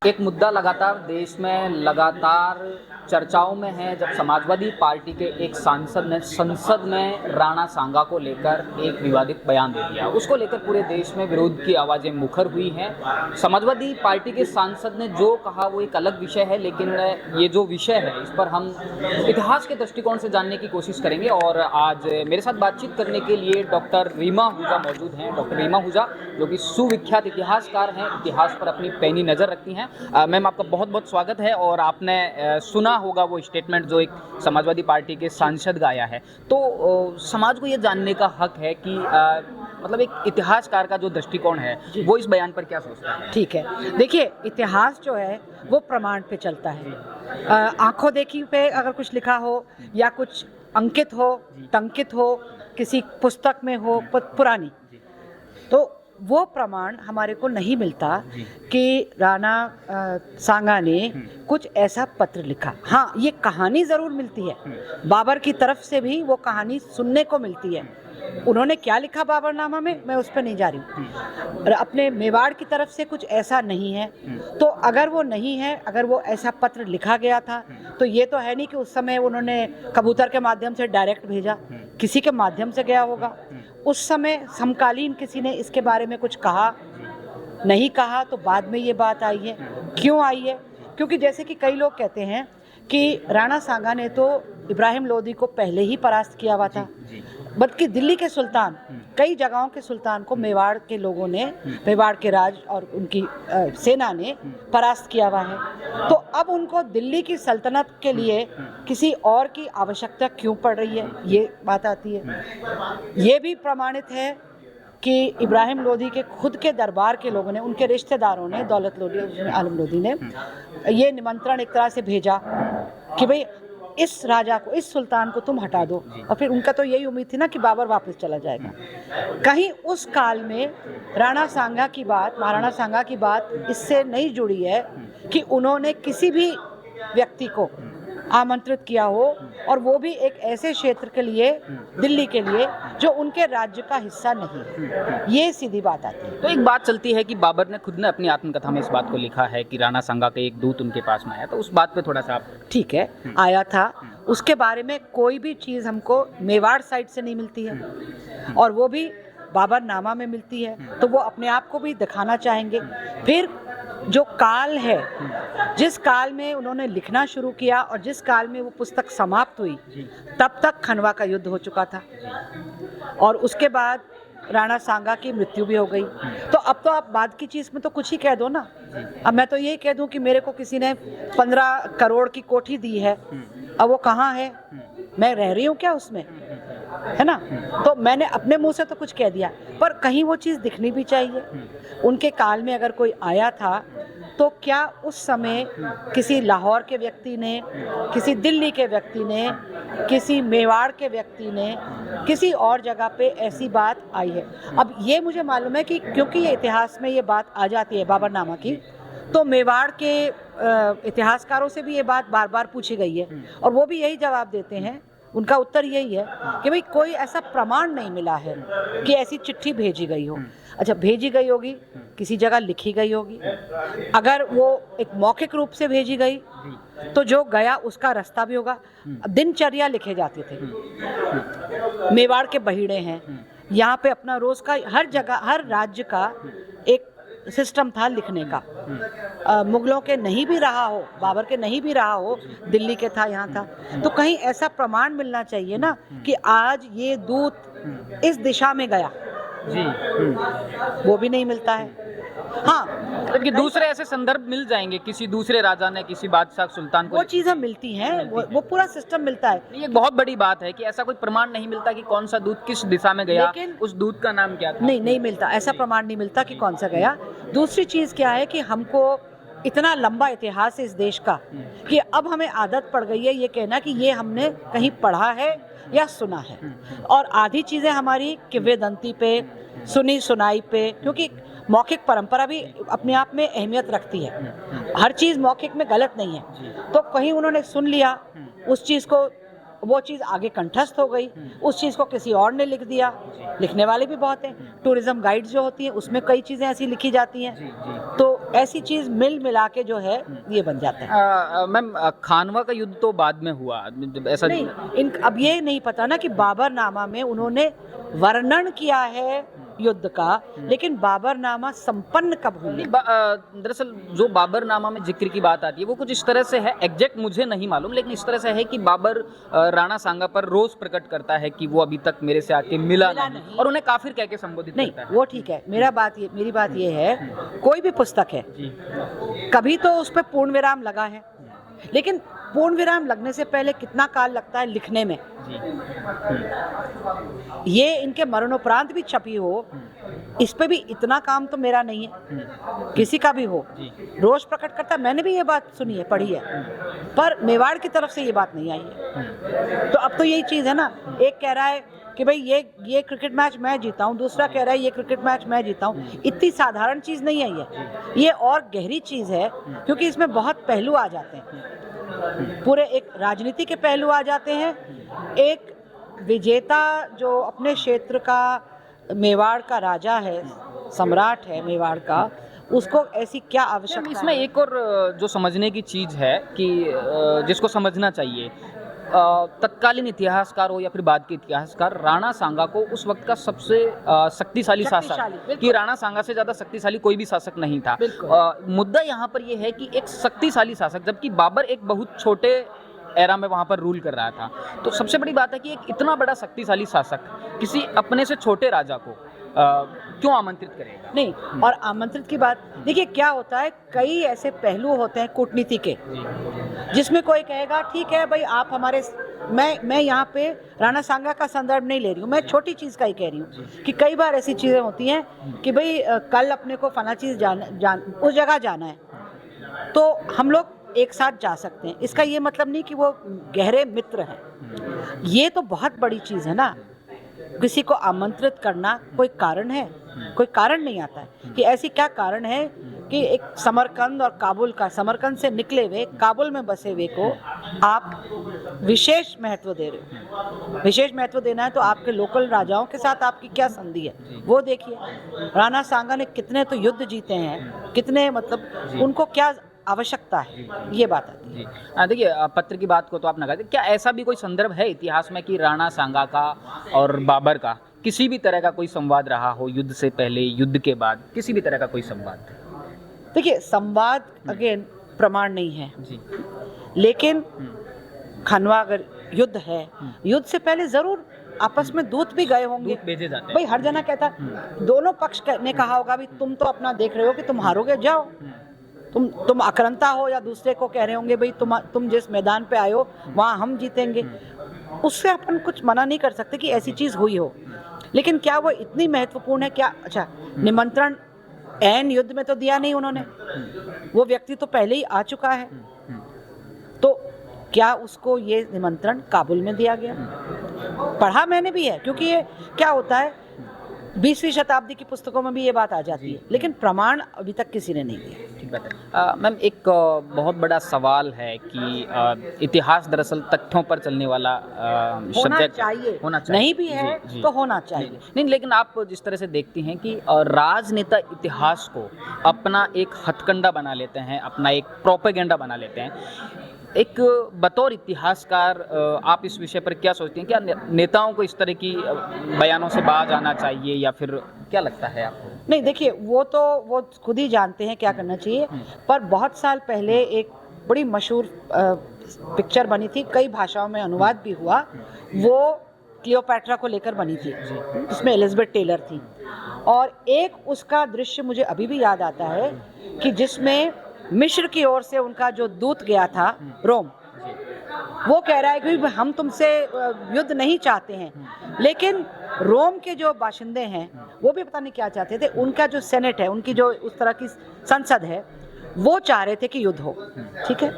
एक मुद्दा लगातार देश में लगातार चर्चाओं में है। जब समाजवादी पार्टी के एक सांसद ने संसद में राणा सांगा को लेकर एक विवादित बयान दे दिया, उसको लेकर पूरे देश में विरोध की आवाज़ें मुखर हुई हैं। समाजवादी पार्टी के सांसद ने जो कहा वो एक अलग विषय है, लेकिन ये जो विषय है इस पर हम इतिहास के दृष्टिकोण से जानने की कोशिश करेंगे। और आज मेरे साथ बातचीत करने के लिए डॉक्टर रीमा आहूजा मौजूद हैं। डॉक्टर रीमा आहूजा जो कि सुविख्यात इतिहासकार हैं, इतिहास पर अपनी पैनी नज़र रखती हैं। मैम, आपका बहुत बहुत स्वागत है। और आपने सुना होगा वो स्टेटमेंट जो एक समाजवादी पार्टी के सांसद का आया है, तो समाज को ये जानने का हक है कि मतलब एक इतिहासकार का जो दृष्टिकोण है वो इस बयान पर क्या सोचता है। ठीक है, देखिए, इतिहास जो है वो प्रमाण पे चलता है। आंखों देखी पे अगर कुछ लिखा हो या कुछ अंकित हो, टंकित हो, किसी पुस्तक में हो पुरानी, तो वो प्रमाण हमारे को नहीं मिलता कि राणा सांगा ने कुछ ऐसा पत्र लिखा। हाँ, ये कहानी ज़रूर मिलती है, बाबर की तरफ से भी वो कहानी सुनने को मिलती है। उन्होंने क्या लिखा बाबरनामा में, मैं उस पर नहीं जा रही हूँ। अपने मेवाड़ की तरफ से कुछ ऐसा नहीं है, तो अगर वो नहीं है, अगर वो ऐसा पत्र लिखा गया था, तो ये तो है नहीं कि उस समय उन्होंने कबूतर के माध्यम से डायरेक्ट भेजा, किसी के माध्यम से गया होगा। उस समय समकालीन किसी ने इसके बारे में कुछ कहा, नहीं कहा, तो बाद में ये बात आई है। क्यों आई है? क्योंकि जैसे कि कई लोग कहते हैं कि राणा सांगा ने तो इब्राहिम लोदी को पहले ही परास्त किया हुआ था, बल्कि दिल्ली के सुल्तान, कई जगहों के सुल्तान को मेवाड़ के लोगों ने, मेवाड़ के राज और उनकी सेना ने परास्त किया हुआ है। तो अब उनको दिल्ली की सल्तनत के लिए किसी और की आवश्यकता क्यों पड़ रही है, ये बात आती है। ये भी प्रमाणित है कि इब्राहिम लोदी के खुद के दरबार के लोगों ने, उनके रिश्तेदारों ने, दौलत लोदी, आलम लोदी ने ये निमंत्रण एक तरह से भेजा कि भाई इस राजा को, इस सुल्तान को तुम हटा दो। और फिर उनका तो यही उम्मीद थी ना कि बाबर वापस चला जाएगा। कहीं उस काल में राणा सांगा की बात, महाराणा सांगा की बात इससे नहीं जुड़ी है कि उन्होंने किसी भी व्यक्ति को आमंत्रित किया हो, और वो भी एक ऐसे क्षेत्र के लिए, दिल्ली के लिए, जो उनके राज्य का हिस्सा नहीं है। ये सीधी बात आती है। तो एक बात चलती है कि बाबर ने खुद ने अपनी आत्मकथा में इस बात को लिखा है कि राणा सांगा का एक दूत उनके पास में आया, तो उस बात पे थोड़ा सा आप। ठीक है, आया था, उसके बारे में कोई भी चीज़ हमको मेवाड़ साइड से नहीं मिलती है, और वो भी बाबरनामा में मिलती है, तो वो अपने आप को भी दिखाना चाहेंगे। फिर जो काल है, जिस काल में उन्होंने लिखना शुरू किया और जिस काल में वो पुस्तक समाप्त हुई, तब तक खनवा का युद्ध हो चुका था, और उसके बाद राणा सांगा की मृत्यु भी हो गई। तो अब तो आप बाद की चीज़ में तो कुछ ही कह दो ना। अब मैं तो यही कह दूं कि मेरे को किसी ने 15 करोड़ की कोठी दी है, अब वो कहाँ है, मैं रह रही हूँ क्या उसमें, है ना? तो मैंने अपने मुंह से तो कुछ कह दिया, पर कहीं वो चीज़ दिखनी भी चाहिए। उनके काल में अगर कोई आया था, तो क्या उस समय किसी लाहौर के व्यक्ति ने, किसी दिल्ली के व्यक्ति ने, किसी मेवाड़ के व्यक्ति ने, किसी और जगह पे ऐसी बात आई है? अब ये मुझे मालूम है कि क्योंकि ये इतिहास में ये बात आ जाती है बाबरनामा की, तो मेवाड़ के इतिहासकारों से भी ये बात बार बार पूछी गई है, और वो भी यही जवाब देते हैं। उनका उत्तर यही है कि भाई कोई ऐसा प्रमाण नहीं मिला है कि ऐसी चिट्ठी भेजी गई हो। अच्छा, भेजी गई होगी, किसी जगह लिखी गई होगी। अगर वो एक मौखिक रूप से भेजी गई, तो जो गया उसका रास्ता भी होगा। दिनचर्या लिखे जाते थे। मेवाड़ के बहीड़े हैं, यहाँ पे अपना रोज का, हर जगह, हर राज्य का एक सिस्टम था लिखने का। मुगलों के नहीं भी रहा हो, बाबर के नहीं भी रहा हो, दिल्ली के था, यहाँ था, तो कहीं ऐसा प्रमाण मिलना चाहिए ना कि आज ये दूत इस दिशा में गया। वो भी नहीं मिलता है। हाँ, कि दूसरे ऐसे संदर्भ मिल जाएंगे, किसी दूसरे राजा ने, किसी बादशाह, सुल्तान को, वो चीज़ें मिलती हैं, वो पूरा सिस्टम मिलता है। ये बहुत बड़ी बात है कि ऐसा कोई प्रमाण नहीं मिलता कि कौन सा दूत किस दिशा में गया, लेकिन उस दूत का नाम क्या था। नहीं मिलता, ऐसा प्रमाण नहीं मिलता कि कौन सा गया। दूसरी चीज़ क्या है कि हमको इतना लंबा इतिहास है इस देश का कि अब हमें आदत पड़ गई है ये कहना कि ये हमने कहीं पढ़ा है या सुना है, और आधी चीज़ें हमारी किंवदंती पे, सुनी सुनाई पे, क्योंकि मौखिक परंपरा भी अपने आप में अहमियत रखती है। हर चीज़ मौखिक में गलत नहीं है। तो कहीं उन्होंने सुन लिया, उस चीज़ को वो चीज़ आगे कंठस्थ हो गई, उस चीज़ को किसी और ने लिख दिया। लिखने वाले भी बहुत हैं, टूरिज्म गाइड्स जो होती हैं उसमें कई चीज़ें ऐसी लिखी जाती हैं, तो ऐसी चीज़ मिल मिला के जो है ये बन जाता है। मैम, खानवा का युद्ध तो बाद में हुआ, ऐसा नहीं, अब ये नहीं पता ना कि बाबरनामा में उन्होंने वर्णन किया है युद्ध का, लेकिन बाबरनामा संपन्न कब हुई? दरअसल जो बाबरनामा में जिक्र की बात आती है वो कुछ इस तरह से है, एग्जैक्ट मुझे नहीं मालूम, लेकिन इस तरह से है कि बाबर राणा सांगा पर रोष प्रकट करता है कि वो अभी तक मेरे से आके मिला नहीं और उन्हें काफिर कह के संबोधित नहीं, करता है। वो ठीक है। मेरी बात ये है, कोई भी पुस्तक है कभी तो उस पर पूर्ण विराम लगा है, लेकिन पूर्ण विराम लगने से पहले कितना काल लगता है लिखने में। ये इनके मरणोपरांत भी छपी हो, इस पे भी इतना काम तो मेरा नहीं है, किसी का भी हो। रोष प्रकट करता, मैंने भी ये बात सुनी है, पढ़ी है, पर मेवाड़ की तरफ से ये बात नहीं आई है। तो अब तो यही चीज़ है ना, एक कह रहा है कि भाई ये क्रिकेट मैच मैं जीता हूँ, दूसरा कह रहा है ये क्रिकेट मैच मैं जीता हूँ। इतनी साधारण चीज़ नहीं है ये और गहरी चीज़ है, क्योंकि इसमें बहुत पहलू आ जाते हैं। पूरे एक राजनीति के पहलू आ जाते हैं, एक विजेता जो अपने क्षेत्र का मेवाड़ का राजा है, सम्राट है मेवाड़ का, उसको ऐसी क्या आवश्यकता है? इसमें एक और जो समझने की चीज़ है कि जिसको समझना चाहिए, तत्कालीन इतिहासकार हो या फिर बाद के इतिहासकार, राणा सांगा को उस वक्त का सबसे शक्तिशाली शासक, कि राणा सांगा से ज़्यादा शक्तिशाली कोई भी शासक नहीं था। मुद्दा यहाँ पर यह है कि एक शक्तिशाली शासक, जबकि बाबर एक बहुत छोटे एरा में वहाँ पर रूल कर रहा था, तो सबसे बड़ी बात है कि एक इतना बड़ा शक्तिशाली शासक किसी अपने से छोटे राजा को क्यों आमंत्रित करेगा? नहीं, और आमंत्रित की बात देखिए क्या होता है, कई ऐसे पहलू होते हैं कूटनीति के, जिसमें कोई कहेगा ठीक है भाई आप हमारे, मैं यहाँ पे राणा सांगा का संदर्भ नहीं ले रही हूँ, मैं छोटी चीज़ का ही कह रही हूँ कि कई बार ऐसी चीज़ें होती हैं कि भाई कल अपने को फला चीज़ उस जगह जाना है, तो हम लोग एक साथ जा सकते हैं। इसका ये मतलब नहीं कि वो गहरे मित्र हैं। ये तो बहुत बड़ी चीज़ है ना, किसी को आमंत्रित करना कोई कारण है? कोई कारण नहीं आता है कि ऐसी क्या कारण है कि एक समरकंद और काबुल का, समरकंद से निकले हुए काबुल में बसे हुए को आप विशेष महत्व दे रहे हो। विशेष महत्व देना है तो आपके लोकल राजाओं के साथ आपकी क्या संधि है वो देखिए। राणा सांगा ने कितने तो युद्ध जीते हैं, कितने, मतलब उनको क्या आवश्यकता है, ये बात आती है। देखिए, पत्र की बात को तो आप नकार दें, क्या ऐसा भी कोई संदर्भ है इतिहास में कि राणा सांगा का और बाबर का किसी भी तरह का कोई संवाद रहा हो, युद्ध से पहले, युद्ध के बाद, किसी भी तरह का कोई संवाद? देखिए, संवाद अगेन प्रमाण नहीं है जी, लेकिन खानवा अगर युद्ध है, युद्ध से पहले जरूर आपस में दूत भी गए होंगे, भेजे जाते हैं। भाई हर जना कहता, दोनों पक्ष ने कहा होगा भी तुम तो अपना देख रहे हो कि तुम हारोगे, जाओ, तुम आक्रांता हो, या दूसरे को कह रहे होंगे भाई तुम जिस मैदान पे आए हो वहाँ हम जीतेंगे। उससे अपन कुछ मना नहीं कर सकते कि ऐसी चीज़ हुई हो, लेकिन क्या वो इतनी महत्वपूर्ण है? क्या अच्छा निमंत्रण ऐन युद्ध में तो दिया नहीं उन्होंने, वो व्यक्ति तो पहले ही आ चुका है, तो क्या उसको ये निमंत्रण काबुल में दिया गया? पढ़ा मैंने भी है, क्योंकि ये क्या होता है 20वीं शताब्दी की पुस्तकों में भी ये बात आ जाती है, लेकिन प्रमाण अभी तक किसी ने नहीं दिया। ठीक बात है। मैम, एक बहुत बड़ा सवाल है कि इतिहास दरअसल तथ्यों पर चलने वाला सब्जेक्ट होना चाहिए, नहीं भी है जी, तो होना चाहिए। नहीं, लेकिन आप जिस तरह से देखती हैं कि राजनेता इतिहास को अपना एक हथकंडा बना लेते हैं, अपना एक प्रोपेगेंडा बना लेते हैं, एक बतौर इतिहासकार आप इस विषय पर क्या सोचती हैं? क्या नेताओं को इस तरह की बयानों से बाज आना चाहिए, या फिर क्या लगता है आपको? नहीं, देखिए वो खुद ही जानते हैं क्या करना चाहिए, पर बहुत साल पहले एक बड़ी मशहूर पिक्चर बनी थी, कई भाषाओं में अनुवाद भी हुआ, वो क्लियोपैट्रा को लेकर बनी थी, जिसमें एलिजाबेथ टेलर थी, और एक उसका दृश्य मुझे अभी भी याद आता है कि जिसमें मिस्र की ओर से उनका जो दूत गया था रोम, वो कह रहा है कि हम तुमसे युद्ध नहीं चाहते हैं, लेकिन रोम के जो बाशिंदे हैं वो भी पता नहीं क्या चाहते थे, उनका जो सेनेट है, उनकी जो उस तरह की संसद है, वो चाह रहे थे कि युद्ध हो। ठीक है,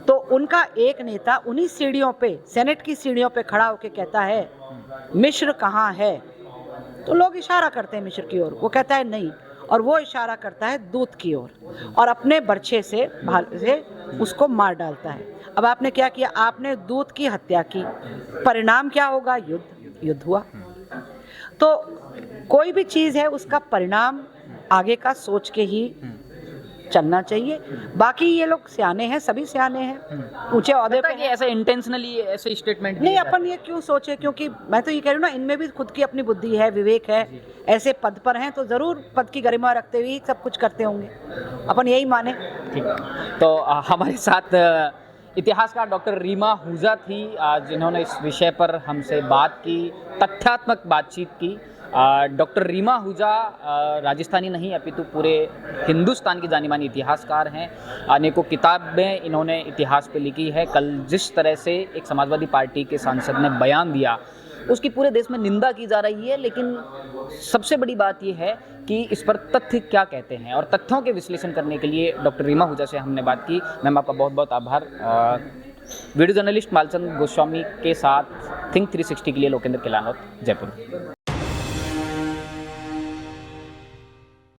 तो उनका एक नेता उन्हीं सीढ़ियों पे, सेनेट की सीढ़ियों पे खड़ा होकर कहता है मिस्र कहाँ है? तो लोग इशारा करते हैं मिस्र की ओर, वो कहता है नहीं, और वो इशारा करता है दूध की ओर और अपने बर्छे से भाले से उसको मार डालता है। अब आपने क्या किया, आपने दूध की हत्या की, परिणाम क्या होगा, युद्ध हुआ। तो कोई भी चीज़ है उसका परिणाम आगे का सोच के ही चलना चाहिए। बाकी ये लोग सियाने हैं, सभी सियाने हैं, ऊंचे ओहदे पे कि ऐसे इंटेंशनली ऐसे स्टेटमेंट नहीं, अपन ये क्यों सोचे, क्योंकि मैं तो ये कह रही हूँ ना, इनमें भी खुद की अपनी बुद्धि है, विवेक है, ऐसे पद पर हैं तो जरूर पद की गरिमा रखते हुए सब कुछ करते होंगे, अपन यही माने। ठीक है। तो हमारे साथ इतिहासकार डॉक्टर रीमा आहूजा थी, जिन्होंने इस विषय पर हमसे बात की, तथ्यात्मक बातचीत की। डॉक्टर रीमा आहूजा राजस्थानी नहीं अपितु पूरे हिंदुस्तान की जानी मानी इतिहासकार हैं। अनेकों किताबें इन्होंने इतिहास पे लिखी है। कल जिस तरह से एक समाजवादी पार्टी के सांसद ने बयान दिया उसकी पूरे देश में निंदा की जा रही है, लेकिन सबसे बड़ी बात यह है कि इस पर तथ्य क्या कहते हैं, और तथ्यों के विश्लेषण करने के लिए डॉक्टर रीमा आहूजा से हमने बात की। मैम, आपका बहुत बहुत आभार। वीडियो जर्नलिस्ट मालचंद गोस्वामी के साथ थिंक 360 के लिए लोकेंद्र किलानौत, जयपुर।